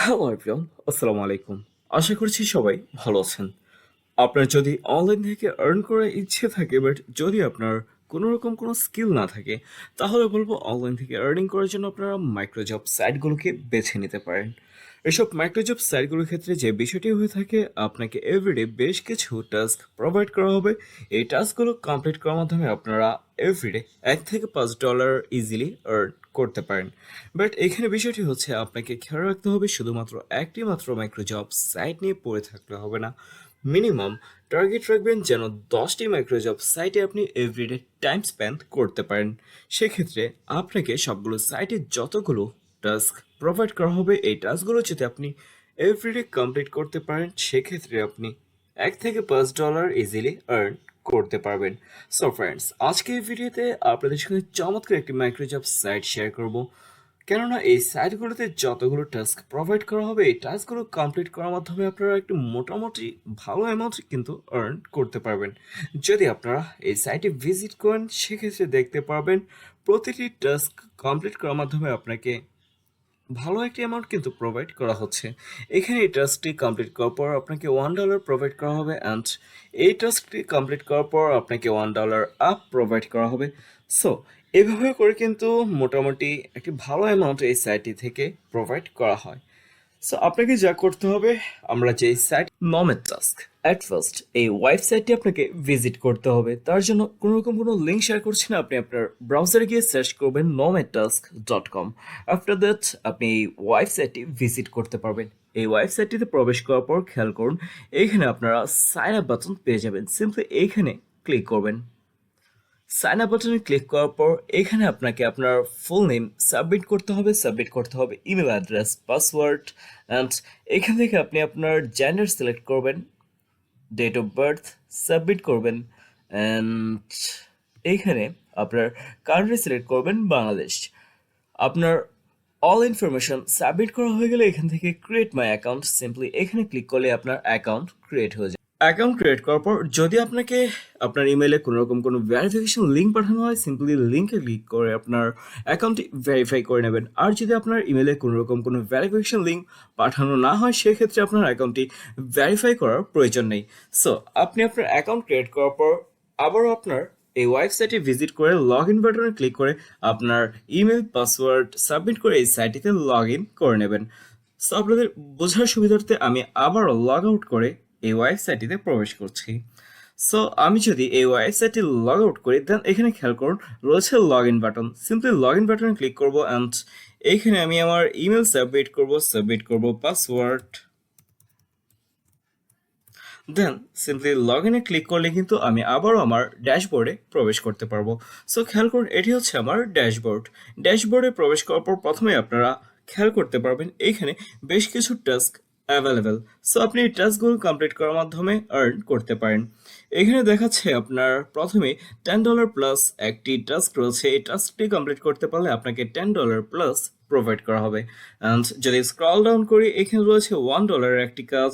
Hello everyone, আসসালামু আলাইকুম। আশা করছি সবাই ভালো আছেন। আপনার যদি অনলাইন থেকে আর্ন করার ইচ্ছে থাকে বাট যদি আপনার কোনো রকম কোনো স্কিল না থাকে, তাহলে বলবো অনলাইন থেকে আর্নিং করার জন্য আপনারা মাইক্রোজব সাইটগুলোকে বেছে নিতে পারেন। এসব মাইক্রোজব সাইটগুলোর ক্ষেত্রে যে বিষয়টি হয়ে থাকে, আপনাকে এভরিডে বেশ কিছু টাস্ক প্রোভাইড করা হবে। এই টাস্কগুলো কমপ্লিট করার মাধ্যমে আপনারা এভরিডে $1 থেকে $5 ইজিলি আর্ন করতে পারেন। বাট এখানে বিষয়টি হচ্ছে, আপনাকে খেয়াল রাখতে হবে শুধুমাত্র একটি মাত্র মাইক্রোজব সাইট নিয়ে পড়ে থাকলে হবে না। মিনিমাম টার্গেট রাখবেন যেন 10টি মাইক্রোজব সাইটে আপনি এভরিডে টাইম স্পেন্ড করতে পারেন। সেক্ষেত্রে আপনাকে সবগুলো সাইটে যতগুলো টাস্ক প্রোভাইড করা হবে, এই টাস্কগুলো যদি আপনি এভরিডে কমপ্লিট করতে পারেন, সেক্ষেত্রে আপনি $1 থেকে $5 ইজিলি আর্ন করতে পারবেন। সো ফ্রেন্ডস, আজকে এই ভিডিওতে আপনাদের সঙ্গে চমৎকার একটি মাইক্রোজব সাইট শেয়ার করব। কেননা এই সাইটগুলোতে যতগুলো টাস্ক প্রোভাইড করা হবে, এই টাস্কগুলো কমপ্লিট করার মাধ্যমে আপনারা একটু মোটামুটি ভালো অ্যামাউন্ট কিন্তু আর্ন করতে পারবেন। যদি আপনারা এই সাইটে ভিজিট করেন, সেক্ষেত্রে দেখতে পারবেন প্রতিটি টাস্ক কমপ্লিট করার মাধ্যমে আপনাকে ভালো একটি অ্যামাউন্ট কিন্তু প্রোভাইড করা হচ্ছে। এখানে এই টাস্কটি কমপ্লিট করার পর আপনাকে $1 প্রোভাইড করা হবে, অ্যান্ড এই টাস্কটি কমপ্লিট করার পর আপনাকে $1 আপ প্রোভাইড করা হবে। সো এভাবে করে কিন্তু মোটামুটি একটি ভালো অ্যামাউন্ট এই সাইটটি থেকে প্রোভাইড করা হয়। সো আপনাকে যা করতে হবে, আমরা যে সাইট নমেড টাস্ক, অ্যাট ফার্স্ট এই ওয়েবসাইটটি আপনাকে ভিজিট করতে হবে। তার জন্য কোনো রকম কোনো লিঙ্ক শেয়ার করছি না, আপনি আপনার ব্রাউজারে গিয়ে সার্চ করবেন nomedtask.com। আফটার দ্যাট আপনি এই ওয়েবসাইটটি ভিজিট করতে পারবেন। এই ওয়েবসাইটটিতে প্রবেশ করার পর খেয়াল করুন, এইখানে আপনারা সাইন আপ বাটন পেয়ে যাবেন। সিম্পলি এইখানে ক্লিক করবেন। সাইন আপ বাটনে ক্লিক করার পর এখানে আপনাকে আপনার ফুল নেম সাবমিট করতে হবে ইমেল অ্যাড্রেস, পাসওয়ার্ড, অ্যান্ড এখান থেকে আপনি আপনার জেন্ডার সিলেক্ট করবেন, ডেট অফ বার্থ সাবমিট করবেন, অ্যান্ড এইখানে আপনার কান্ট্রি সিলেক্ট করবেন বাংলাদেশ। আপনার অল ইনফরমেশন সাবমিট করা হয়ে গেলে এখান থেকে ক্রিয়েট মাই অ্যাকাউন্ট, সিম্পলি এখানে ক্লিক করলে আপনার অ্যাকাউন্ট ক্রিয়েট হয়ে যায়। অ্যাকাউন্ট ক্রিয়েট করার পর যদি আপনাকে আপনার ইমেলে কোনো রকম কোনো ভেরিফিকেশন লিঙ্ক পাঠানো হয়, সিম্পলি লিঙ্কে ক্লিক করে আপনার অ্যাকাউন্টটি ভেরিফাই করে নেবেন। আর যদি আপনার ইমেলে কোনো রকম কোনো ভেরিফিকেশন লিঙ্ক পাঠানো না হয়, সেক্ষেত্রে আপনার অ্যাকাউন্টটি ভেরিফাই করার প্রয়োজন নেই। সো আপনি আপনার অ্যাকাউন্ট ক্রিয়েট করার পর আবারও আপনার এই ওয়েবসাইটে ভিজিট করে লগ ইন বাটনে ক্লিক করে আপনার ইমেল পাসওয়ার্ড সাবমিট করে এই সাইটটিতে লগ ইন করে নেবেন। সো আপনাদের বোঝার সুবিধার্থে আমি আবারও লগ আউট করে এই ওয়েবসাইটটিতে প্রবেশ করছি। সো আমি যদি এই ওয়েবসাইটটি লগ আউট করি, দেন এখানে খেয়াল করুন রয়েছে log in button. Simply log in বাটনে ক্লিক করব, অ্যান্ড এইখানে আমি আমার ইমেল সাবমিট করব পাসওয়ার্ড, দেন সিম্পলি লগ ইনে ক্লিক করলে কিন্তু আমি আবারও আমার ড্যাশবোর্ডে প্রবেশ করতে পারবো। সো খেয়াল করুন, এটি হচ্ছে আমার ড্যাশবোর্ড। ড্যাশবোর্ডে প্রবেশ করার পর প্রথমে আপনারা খেয়াল করতে পারবেন এইখানে বেশ কিছু টাস্ক অ্যাভেলেবেল। সো আপনি এই টাস্কগুলো কমপ্লিট করার মাধ্যমে আর্ন করতে পারেন। এখানে দেখাচ্ছে আপনার প্রথমে $10 প্লাস একটি টাস্ক রয়েছে। এই টাস্কটি কমপ্লিট করতে পারলে আপনাকে $10 প্লাস প্রোভাইড করা হবে। অ্যান্ড যদি স্ক্রল ডাউন করি, এখানে রয়েছে $1 একটি কাজ।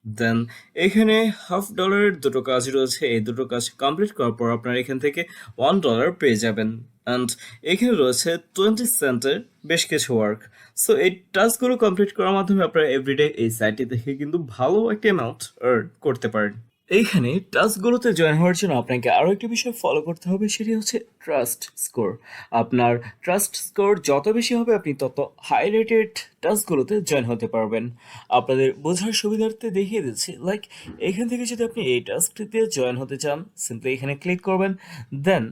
দেন এখানে $1/2 দুটো কাজ রয়েছে। এই দুটো কাজ কমপ্লিট করার পর আপনার এখান থেকে $1 পেয়ে যাবেন। অ্যান্ড এখানে রয়েছে 20 সেন্টের বেশ কিছু ওয়ার্ক। সো এই টাস্কগুলো কমপ্লিট করার মাধ্যমে আপনারা এভরিডে এই সাইটটি থেকে কিন্তু ভালো একটা অ্যামাউন্ট আর্ন করতে পারেন। এইখানে টাস্কগুলোতে জয়েন হওয়ার জন্য আপনাকে আরও একটি বিষয় ফলো করতে হবে, সেটি হচ্ছে ট্রাস্ট স্কোর। আপনার ট্রাস্ট স্কোর যত বেশি হবে, আপনি তত হাই রেটেড টাস্কগুলোতে জয়েন হতে পারবেন। আপনাদের বোঝার সুবিধার্থে দেখিয়ে দিচ্ছি, লাইক এখান থেকে যদি আপনি এই টাস্কটিতে জয়েন হতে চান, সিম্পলি এখানে ক্লিক করবেন। দেন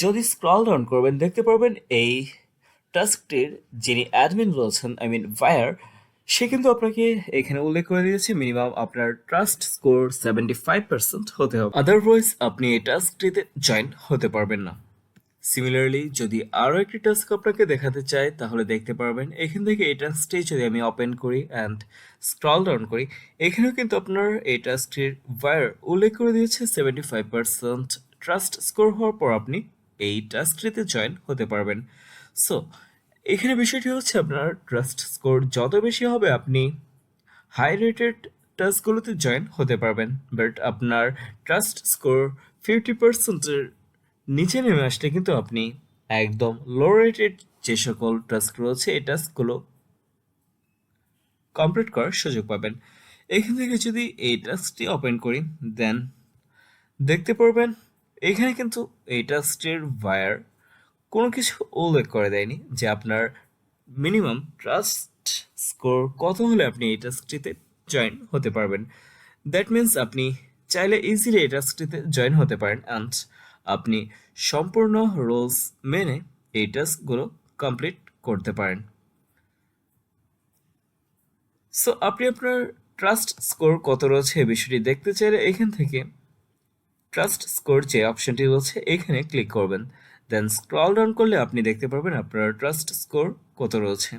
যদি স্ক্রল ডাউন করবেন, দেখতে পারবেন এই টাস্কটির যিনি অ্যাডমিন রয়েছেন, আই মিন বায়ার, সে কিন্তু আপনাকে এখানে উল্লেখ করে দিয়েছে মিনিমাম আপনার ট্রাস্ট স্কোর 75% হতে হবে, আদারওয়াইজ আপনি এই টাস্কটিতে জয়েন হতে পারবেন না। সিমিলারলি যদি আরও একটি টাস্ক আপনাকে দেখাতে চাই, তাহলে দেখতে পারবেন এখান থেকে এই টাস্কটি যদি আমি ওপেন করি অ্যান্ড স্ক্রল ডাউন করি, এখানেও কিন্তু আপনার এই টাস্কটির বায়ার উল্লেখ করে দিয়েছে 75% ট্রাস্ট স্কোর হওয়ার পর আপনি এই টাস্কটিতে জয়েন হতে পারবেন। সো এখানে বিষয়টি হচ্ছে, আপনার ট্রাস্ট স্কোর যত বেশি হবে, আপনি হাই রেটেড টাস্কগুলোতে জয়েন হতে পারবেন। বাট আপনার ট্রাস্ট স্কোর 50%-এর নিচে নেমে আসলে কিন্তু আপনি একদম লো রেটেড যে সকল টাস্ক রয়েছে, এই টাস্কগুলো কমপ্লিট করার সুযোগ পাবেন। এখান থেকে যদি এই টাস্কটি ওপেন করি, দেন দেখতে পারবেন এখানে কিন্তু এই টাস্কটির বায়ার কোনো কিছু উল্লেখ করে দেয়নি যে আপনার মিনিমাম ট্রাস্ট স্কোর কত হলে আপনি এই টাস্কটিতে জয়েন হতে পারবেন। দ্যাট মিন্স আপনি চাইলে ইজিলি এই টাস্কটিতে জয়েন হতে পারেন অ্যান্ড আপনি সম্পূর্ণ রুলস মেনে এই টাস্কগুলো কমপ্লিট করতে পারেন। সো আপনি আপনার ট্রাস্ট স্কোর কত রয়েছে এই বিষয়টি দেখতে চাইলে এখান থেকে ট্রাস্ট স্কোর যে অপশনটি রয়েছে এখানে ক্লিক করবেন। দেন স্ক্রল ডাউন করলে আপনি দেখতে পারবেন আপনার ট্রাস্ট স্কোর কত রয়েছে।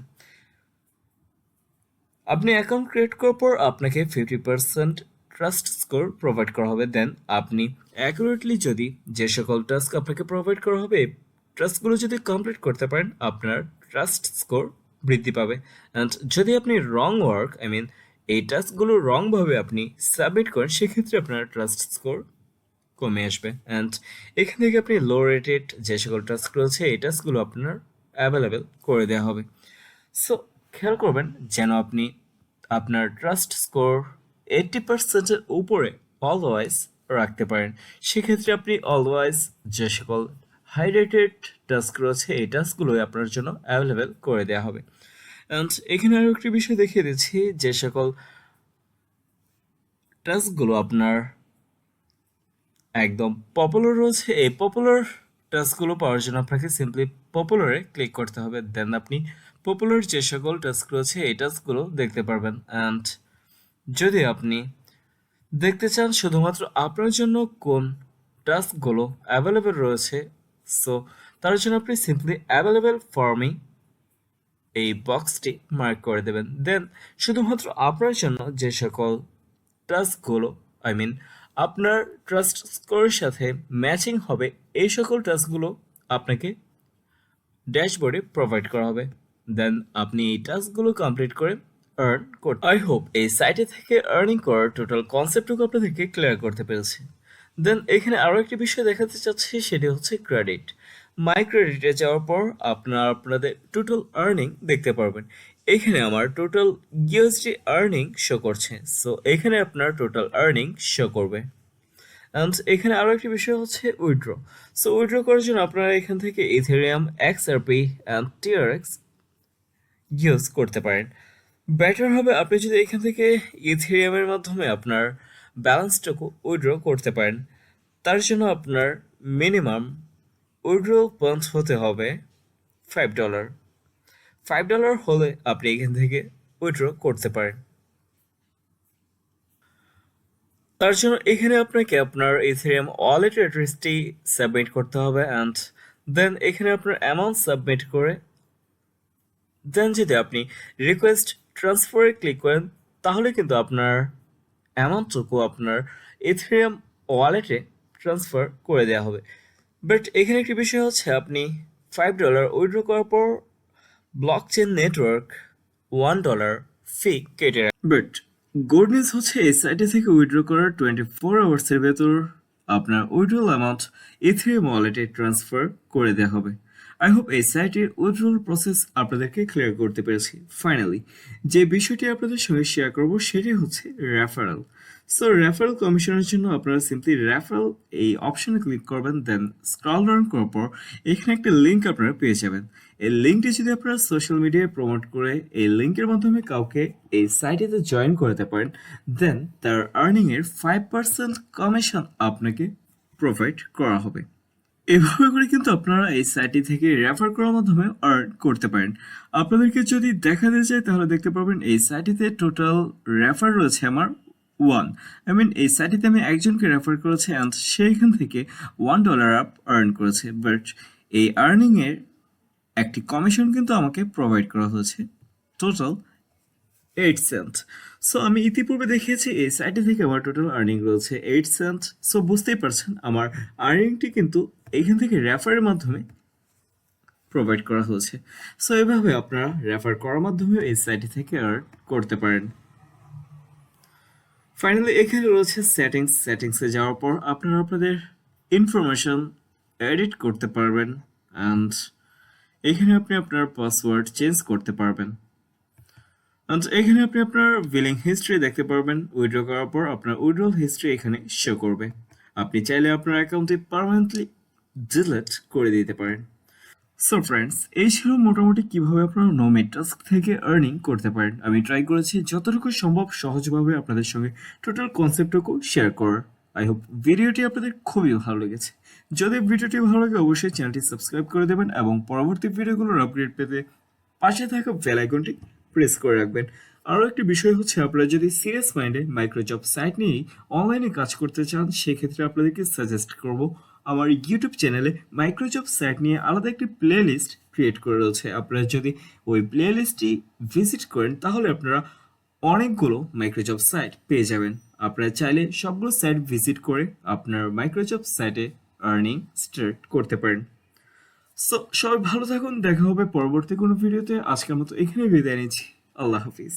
আপনি অ্যাকাউন্ট ক্রিয়েট করার পর আপনাকে 50% ট্রাস্ট স্কোর প্রোভাইড করা হবে। দেন আপনি অ্যাকুরেটলি যদি যে সকল টাস্ক আপনাকে প্রোভাইড করা হবে টাস্কগুলো যদি কমপ্লিট করতে পারেন আপনার ট্রাস্ট স্কোর বৃদ্ধি পাবে। অ্যান্ড যদি আপনি রং ওয়ার্ক এই টাস্কগুলো রংভাবে আপনি সাবমিট করেন সেক্ষেত্রে আপনার ট্রাস্ট স্কোর কমে আসবে। অ্যান্ড এখান থেকে আপনি লো রেটেড যে সকল টাস্ক রয়েছে এই টাস্কগুলো আপনার অ্যাভেলেবেল করে দেওয়া হবে। সো খেয়াল করবেন যেন আপনি আপনার ট্রাস্ট স্কোর 80%-এর উপরে অলওয়েজ রাখতে পারেন। সেক্ষেত্রে আপনি অলওয়েজ যে সকল হাই রেটেড টাস্ক রয়েছে এই টাস্কগুলোই আপনার জন্য অ্যাভেলেবেল করে দেওয়া হবে। অ্যান্ড এখানে আরও একটি বিষয় দেখিয়ে দিচ্ছি, যে সকল টাস্কগুলো আপনার একদম পপুলার রয়েছে এই পপুলার টাস্কগুলো পাওয়ার জন্য আপনাকে সিম্পলি পপুলারে ক্লিক করতে হবে। দেন আপনি পপুলার যে সকল টাস্ক রয়েছে এই টাস্কগুলো দেখতে পারবেন। অ্যান্ড যদি আপনি দেখতে চান শুধুমাত্র আপনার জন্য কোন টাস্কগুলো অ্যাভেলেবেল রয়েছে, সো তার জন্য আপনি সিম্পলি অ্যাভেলেবেল ফর্মে এই বক্সটি মার্ক করে দেবেন। দেন শুধুমাত্র আপনার জন্য যে সকল টাস্কগুলো আপনার ট্রাস্ট স্কোরের সাথে ম্যাচিং হবে এই সকল টাস্কগুলো আপনাকে ড্যাশবোর্ডে প্রোভাইড করা হবে। দেন আপনি এই টাস্কগুলো কমপ্লিট করে আর্ন করতে। আই হোপ এই সাইটে থেকে আর্নিং করার টোটাল কনসেপ্টটুকু আপনাদেরকে ক্লিয়ার করতে পেরেছি। দেন এখানে আরও একটি বিষয় দেখাতে চাচ্ছি, সেটি হচ্ছে ক্রেডিট। মাই ক্রেডিটে যাওয়ার পর আপনাদের টোটাল আর্নিং দেখতে পারবেন। এখানে আমার টোটাল ইউএসডি আর্নিং শো করছে, সো এখানে আপনার টোটাল আর্নিং শো করবে। অ্যান্ড এখানে আরও একটি বিষয় হচ্ছে উইথড্র। সো উইথড্র করার জন্য আপনারা এখান থেকে Ethereum, XRP and TRX use করতে পারেন। বেটার হবে আপনি যদি এখান থেকে ইথেরিয়ামের মাধ্যমে আপনার ব্যালেন্সটুকু উইথড্র করতে পারেন। তার জন্য আপনার মিনিমাম উইথড্রল পয়েন্ট হতে হবে $5। $5 হলে আপনি এখান থেকে উইথড্র করতে পারেন। তার জন্য এখানে আপনাকে আপনার ইথেরিয়াম ওয়ালেট অ্যাড্রেসটি সাবমিট করতে হবে অ্যান্ড দেন এখানে আপনার অ্যামাউন্ট সাবমিট করে দেন যদি আপনি রিকোয়েস্ট ট্রান্সফারে ক্লিক করেন তাহলে কিন্তু আপনার অ্যামাউন্টটুকু আপনার ইথেরিয়াম ওয়ালেটে ট্রান্সফার করে দেওয়া হবে। বাট এখানে একটি বিষয় হচ্ছে আপনি $5 উইথড্র করার পর ব্লকচেন নেটওয়ার্ক $1 ফি কেটে রাখে। বাট গুড নিউজ হচ্ছে এই সাইটে থেকে উইথড্র করার 24 আওয়ার্সের ভেতর আপনার উইথড্রল অ্যামাউন্ট ইথেরিয়াম ওয়ালেটে ট্রান্সফার করে দেওয়া হবে। আই হোপ এই সাইটের উইথড্রল প্রসেস আপনাদেরকে ক্লিয়ার করতে পেরেছি। ফাইনালি যে বিষয়টি আপনাদের সঙ্গে শেয়ার করব সেটি হচ্ছে রেফারেল। সো রেফারেল কমিশনের জন্য আপনারা সিম্পলি রেফারেল এই অপশনে ক্লিক করবেন। দেন স্ক্রল ডাউন করার পর এখানে একটা লিঙ্ক আপনারা পেয়ে যাবেন। এই লিঙ্কটি যদি আপনারা সোশ্যাল মিডিয়ায় প্রমোট করে এই লিঙ্কের মাধ্যমে কাউকে এই সাইটেতে জয়েন করাতে পারেন, দেন তার আর্নিংয়ের 5% কমিশন আপনাকে প্রোভাইড করা হবে। এভাবে করে কিন্তু আপনারা এই সাইটটি থেকে রেফার করার মাধ্যমে আর্ন করতে পারেন। আপনাদেরকে যদি দেখাতে চাই তাহলে দেখতে পারবেন এই সাইটটিতে টোটাল রেফার রয়েছে আমার 1। এই সাইটটিতে আমি একজনকে রেফার করেছি অ্যান্ড সেইখান থেকে $1 আপ আর্ন করেছে। বাট এই আর্নিংয়ের একটি কমিশন কিন্তু আমাকে প্রোভাইড করা হয়েছে টোটাল 8 সেন্ট। সো আমি ইতিপূর্বে দেখিয়েছি এই সাইটে থেকে আমার টোটাল আর্নিং রয়েছে 8 সেন্ট। সো বুঝতেই পারছেন আমার আর্নিংটি কিন্তু এইখান থেকে রেফারের মাধ্যমে প্রোভাইড করা হয়েছে। সো এভাবে আপনারা রেফার করার মাধ্যমে এই সাইটে থেকে আর্ন করতে পারেন। ফাইনালি এখানে রয়েছে সেটিংসে যাওয়ার পর আপনারা আপনাদের ইনফরমেশন এডিট করতে পারবেন অ্যান্ড এখানে আপনি আপনার পাসওয়ার্ড চেঞ্জ করতে পারবেন। আচ্ছা, এখানে আপনি আপনার বিলিং হিস্ট্রি দেখতে পারবেন। উইথড্র করার পর আপনার উইথড্রল হিস্ট্রি এখানে শো করবে। আপনি চাইলে আপনার অ্যাকাউন্টে পার্মানেন্টলি ডিলিট করে দিতে পারেন। সো ফ্রেন্ডস, এই ছিল মোটামুটি কিভাবে আপনারা নোমেড টাস্ক থেকে আর্নিং করতে পারেন। আমি ট্রাই করেছি যতটুকু সম্ভব সহজভাবে আপনাদের সঙ্গে টোটাল কনসেপ্টটুকু শেয়ার করার। আই হোপ ভিডিওটি আপনাদের খুবই ভালো লেগেছে। যদি ভিডিওটি ভালো লাগে অবশ্যই চ্যানেলটি সাবস্ক্রাইব করে দেবেন এবং পরবর্তী ভিডিওগুলোর আপডেট পেতে পাশে থাকা বেল আইকনটি প্রেস করে রাখবেন। আরও একটি বিষয় হচ্ছে, আপনারা যদি সিরিয়াস মাইন্ডে মাইক্রোজব সাইট নিয়েই অনলাইনে কাজ করতে চান, সেক্ষেত্রে আপনাদেরকে সাজেস্ট করব আমার ইউটিউব চ্যানেলে মাইক্রোজব সাইট নিয়ে আলাদা একটি প্লে লিস্ট ক্রিয়েট করে রয়েছে। আপনারা যদি ওই প্লে লিস্টটি ভিজিট করেন তাহলে আপনারা অনেকগুলো মাইক্রোজব সাইট পেয়ে যাবেন। আপনারা চাইলে সবগুলো সাইট ভিজিট করে আপনার মাইক্রোজব সাইটে আর্নিং স্টার্ট করতে পারেন। সো সবাই ভালো থাকুন, দেখা হবে পরবর্তী কোনো ভিডিওতে। আজকের মতো এখানেই বিদায় নিচ্ছি। আল্লাহ হাফিজ।